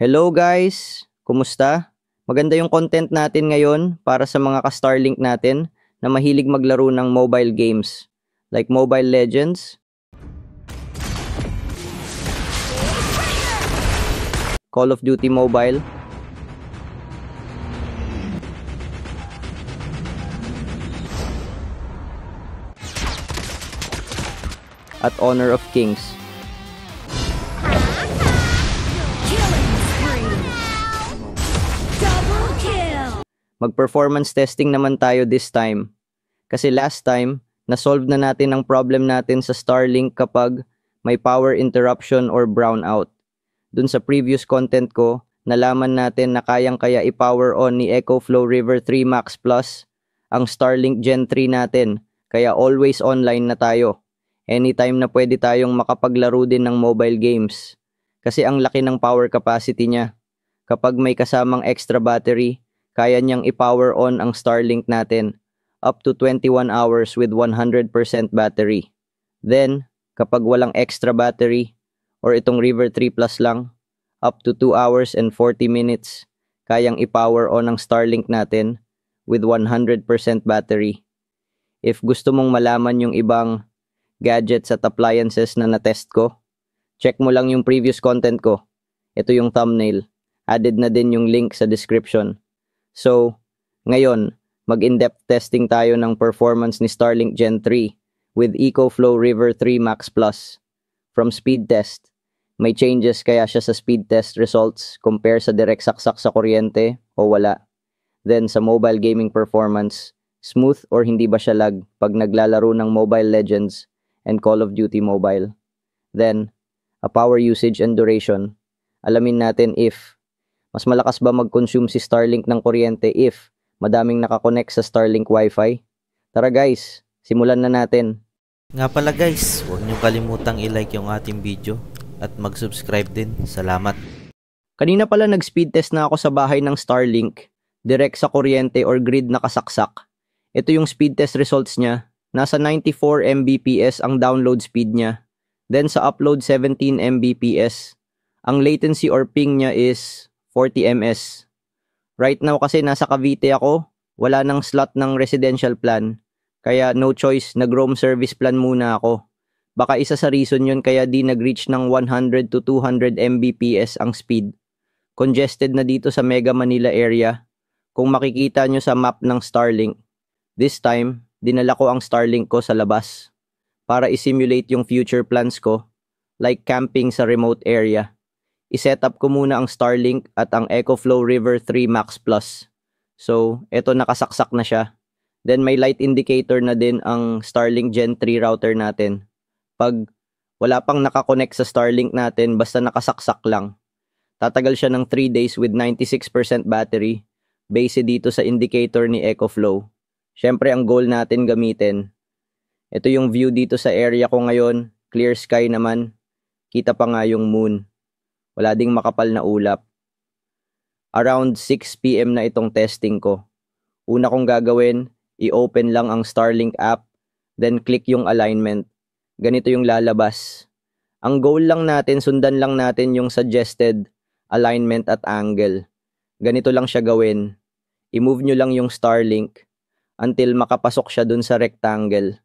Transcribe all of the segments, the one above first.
Hello guys! Kumusta? Maganda yung content natin ngayon para sa mga ka-Starlink natin na mahilig maglaro ng mobile games like Mobile Legends, Call of Duty Mobile, at Honor of Kings. Mag-performance testing naman tayo this time. Kasi last time, na-solve na natin ang problem natin sa Starlink kapag may power interruption or brownout. Dun sa previous content ko, nalaman natin na kayang-kaya i-power on ni EcoFlow River 3 Max Plus ang Starlink Gen 3 natin. Kaya always online na tayo. Anytime na pwede tayong makapaglaro din ng mobile games. Kasi ang laki ng power capacity niya. Kapag may kasamang extra battery, kaya niyang i-power on ang Starlink natin up to 21 hours with 100% battery. Then, kapag walang extra battery or itong River 3 Plus lang, up to 2 hours and 40 minutes, kayang i-power on ang Starlink natin with 100% battery. If gusto mong malaman yung ibang gadgets at appliances na na-test ko, check mo lang yung previous content ko. Ito yung thumbnail. Added na din yung link sa description. So, ngayon, mag-in-depth testing tayo ng performance ni Starlink Gen 3 with EcoFlow River 3 Max Plus. From speed test, may changes kaya siya sa speed test results compare sa direct saksak sa kuryente o wala. Then sa mobile gaming performance, smooth or hindi ba siya lag pag naglalaro ng Mobile Legends and Call of Duty Mobile. Then, a power usage and duration. Alamin natin if mas malakas ba mag-consume si Starlink ng kuryente if madaming nakakonect sa Starlink Wi-Fi? Tara guys, simulan na natin. Nga pala guys, huwag niyo kalimutang i-like yung ating video at mag-subscribe din. Salamat. Kanina pala nag-speed test na ako sa bahay ng Starlink, direct sa kuryente or grid nakasaksak. Ito yung speed test results niya. Nasa 94 Mbps ang download speed niya. Then sa upload 17 Mbps. Ang latency or ping niya is 40 ms. Right now kasi nasa Cavite ako, wala nang slot ng residential plan. Kaya no choice, nag-roam service plan muna ako. Baka isa sa reason yun kaya di nag-reach ng 100 to 200 Mbps ang speed. Congested na dito sa Mega Manila area. Kung makikita nyo sa map ng Starlink. This time, dinala ko ang Starlink ko sa labas. Para i-simulate yung future plans ko, like camping sa remote area. I-set up ko muna ang Starlink at ang EcoFlow River 3 Max Plus. So, eto nakasaksak na siya. Then may light indicator na din ang Starlink Gen 3 router natin. Pag wala pang nakakonect sa Starlink natin, basta nakasaksak lang. Tatagal siya ng 3 days with 96% battery, base dito sa indicator ni EcoFlow. Syempre ang goal natin gamitin. Ito yung view dito sa area ko ngayon, clear sky naman. Kita pa nga yung moon. Wala ding makapal na ulap. Around 6 PM na itong testing ko. Una kong gagawin, i-open lang ang Starlink app, then click yung alignment. Ganito yung lalabas. Ang goal lang natin, sundan lang natin yung suggested alignment at angle. Ganito lang siya gawin. I-move nyo lang yung Starlink until makapasok siya dun sa rectangle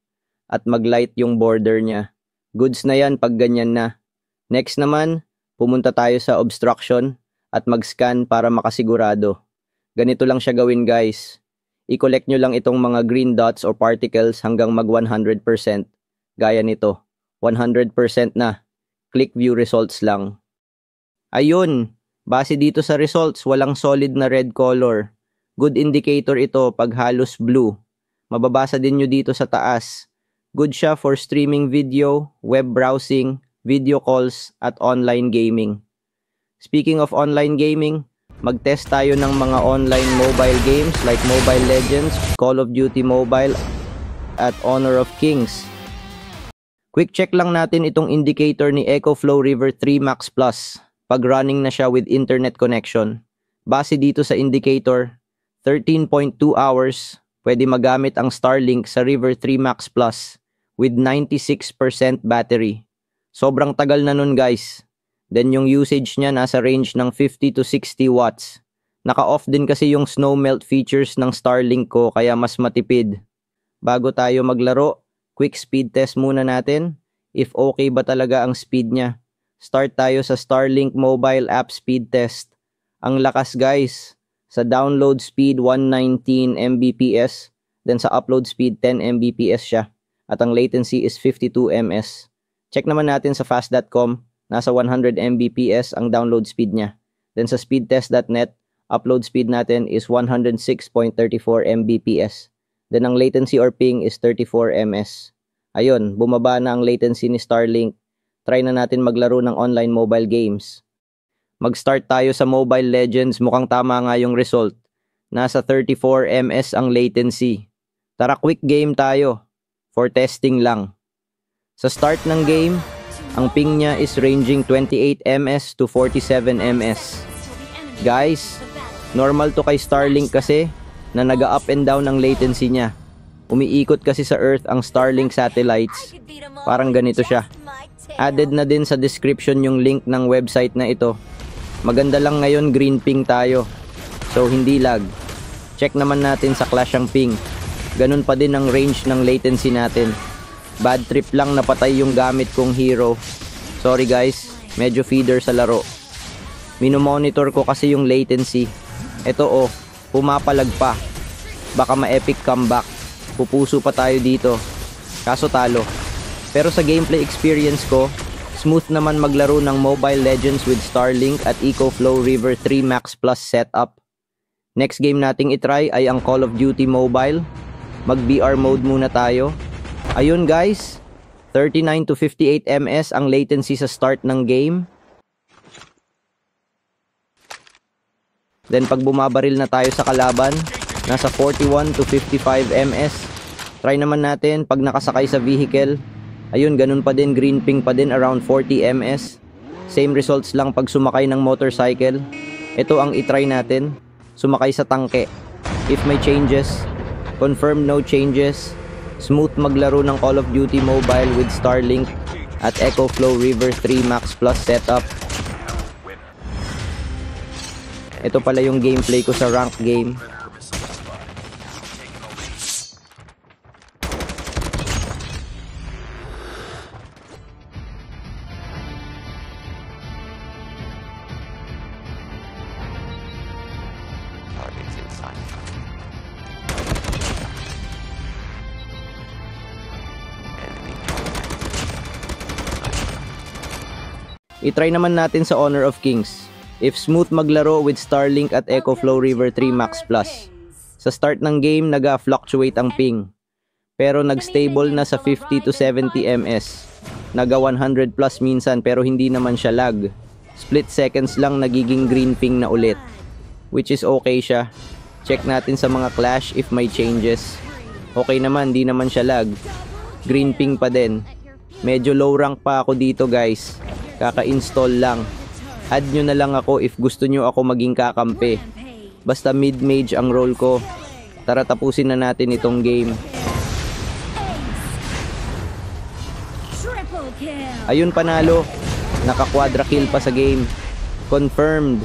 at mag-light yung border niya. Goods na yan pag ganyan na. Next naman, pumunta tayo sa obstruction at mag-scan para makasigurado. Ganito lang siya gawin guys. I-collect nyo lang itong mga green dots or particles hanggang mag 100%. Gaya nito. 100% na. Click view results lang. Ayun. Base dito sa results, walang solid na red color. Good indicator ito pag halos blue. Mababasa din nyo dito sa taas. Good siya for streaming video, web browsing, video calls, at online gaming. Speaking of online gaming, mag-test tayo ng mga online mobile games like Mobile Legends, Call of Duty Mobile, at Honor of Kings. Quick check lang natin itong indicator ni EcoFlow River 3 Max Plus pag running na siya with internet connection. Base dito sa indicator, 13.2 hours, pwede magamit ang Starlink sa River 3 Max Plus with 96% battery. Sobrang tagal na nun guys. Then yung usage niya nasa range ng 50 to 60 watts. Naka-off din kasi yung snow melt features ng Starlink ko kaya mas matipid. Bago tayo maglaro, quick speed test muna natin if okay ba talaga ang speed niya. Start tayo sa Starlink mobile app speed test. Ang lakas guys, sa download speed 119 Mbps, then sa upload speed 10 Mbps siya. At ang latency is 52 ms. Check naman natin sa fast.com. Nasa 100 Mbps ang download speed niya. Then sa speedtest.net, upload speed natin is 106.34 Mbps. Then ang latency or ping is 34 ms. Ayun, bumaba na ang latency ni Starlink. Try na natin maglaro ng online mobile games. Mag-start tayo sa Mobile Legends, mukhang tama nga yung result. Nasa 34 ms ang latency. Tara quick game tayo. For testing lang. Sa start ng game, ang ping niya is ranging 28 ms to 47 ms. Guys, normal to kay Starlink kasi na naga-up and down ang latency niya. Umiikot kasi sa Earth ang Starlink satellites. Parang ganito siya. Added na din sa description yung link ng website na ito. Maganda lang ngayon green ping tayo. So hindi lag. Check naman natin sa Clash ang ping. Ganun pa din ang range ng latency natin. Bad trip lang napatay yung gamit kong hero. Sorry guys, medyo feeder sa laro. Minomonitor ko kasi yung latency. Ito pumapalag pa. Baka ma-epic comeback. Pupuso pa tayo dito. Kaso talo. Pero sa gameplay experience ko, smooth naman maglaro ng Mobile Legends with Starlink at EcoFlow River 3 Max Plus setup. Next game nating itry ay ang Call of Duty Mobile. Mag-VR mode muna tayo. Ayun guys, 39 to 58 ms ang latency sa start ng game. Then pag bumabaril na tayo sa kalaban, nasa 41 to 55 ms. Try naman natin pag nakasakay sa vehicle. Ayun, ganun pa din, green ping pa din around 40 ms. Same results lang pag sumakay ng motorcycle. Ito ang itry natin, sumakay sa tangke. If may changes, confirm no changes. Smooth maglaro ng Call of Duty Mobile with Starlink at EcoFlow River 3 Max Plus setup. Ito pala yung gameplay ko sa ranked game. I-try naman natin sa Honor of Kings. If smooth maglaro with Starlink at EcoFlow River 3 Max Plus. Sa start ng game, naga-fluctuate ang ping. Pero nag-stable na sa 50 to 70 ms. Naga 100 plus minsan pero hindi naman siya lag. Split seconds lang nagiging green ping na ulit. Which is okay siya. Check natin sa mga clash if may changes. Okay naman, di naman siya lag. Green ping pa din. Medyo low rank pa ako dito guys. Kaka-install lang. Add nyo na lang ako if gusto nyo ako maging kakampi. Basta mid-mage ang role ko. Tara tapusin na natin itong game. Ayun panalo. Naka-quadra kill pa sa game. Confirmed.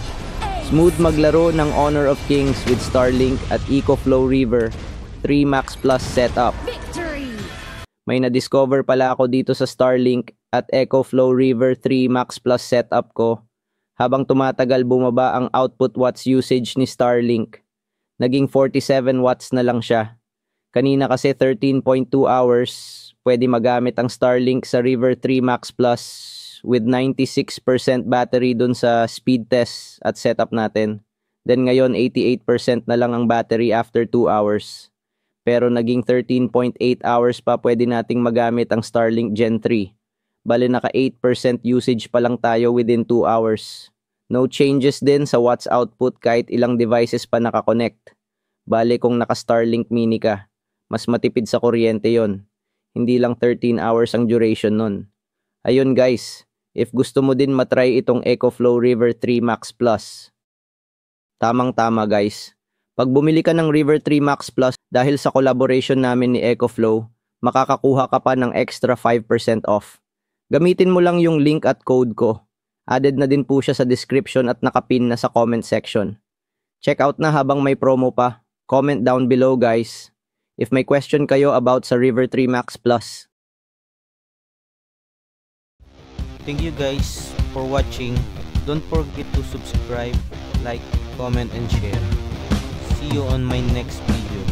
Smooth maglaro ng Honor of Kings with Starlink at EcoFlow River 3 Max Plus setup. May na-discover pala ako dito sa Starlink at EcoFlow River 3 Max Plus setup ko. Habang tumatagal bumaba ang output watts usage ni Starlink. Naging 47 watts na lang siya. Kanina kasi 13.2 hours pwede magamit ang Starlink sa River 3 Max Plus with 96% battery dun sa speed test at setup natin. Then ngayon 88% na lang ang battery after 2 hours. Pero naging 13.8 hours pa pwede nating magamit ang Starlink Gen 3. Bale naka 8% usage pa lang tayo within 2 hours. No changes din sa watts output kahit ilang devices pa nakakonect. Bale kung naka Starlink Mini ka, mas matipid sa kuryente yon. Hindi lang 13 hours ang duration nun. Ayun guys, if gusto mo din matry itong EcoFlow River 3 Max Plus. Tamang-tama guys. Pag bumili ka ng River 3 Max Plus dahil sa collaboration namin ni EcoFlow, makakakuha ka pa ng extra 5% off. Gamitin mo lang yung link at code ko. Added na din po siya sa description at nakapin na sa comment section. Check out na habang may promo pa. Comment down below guys if may question kayo about sa River 3 Max Plus. Thank you guys for watching. Don't forget to subscribe, like, comment, and share. See you on my next video.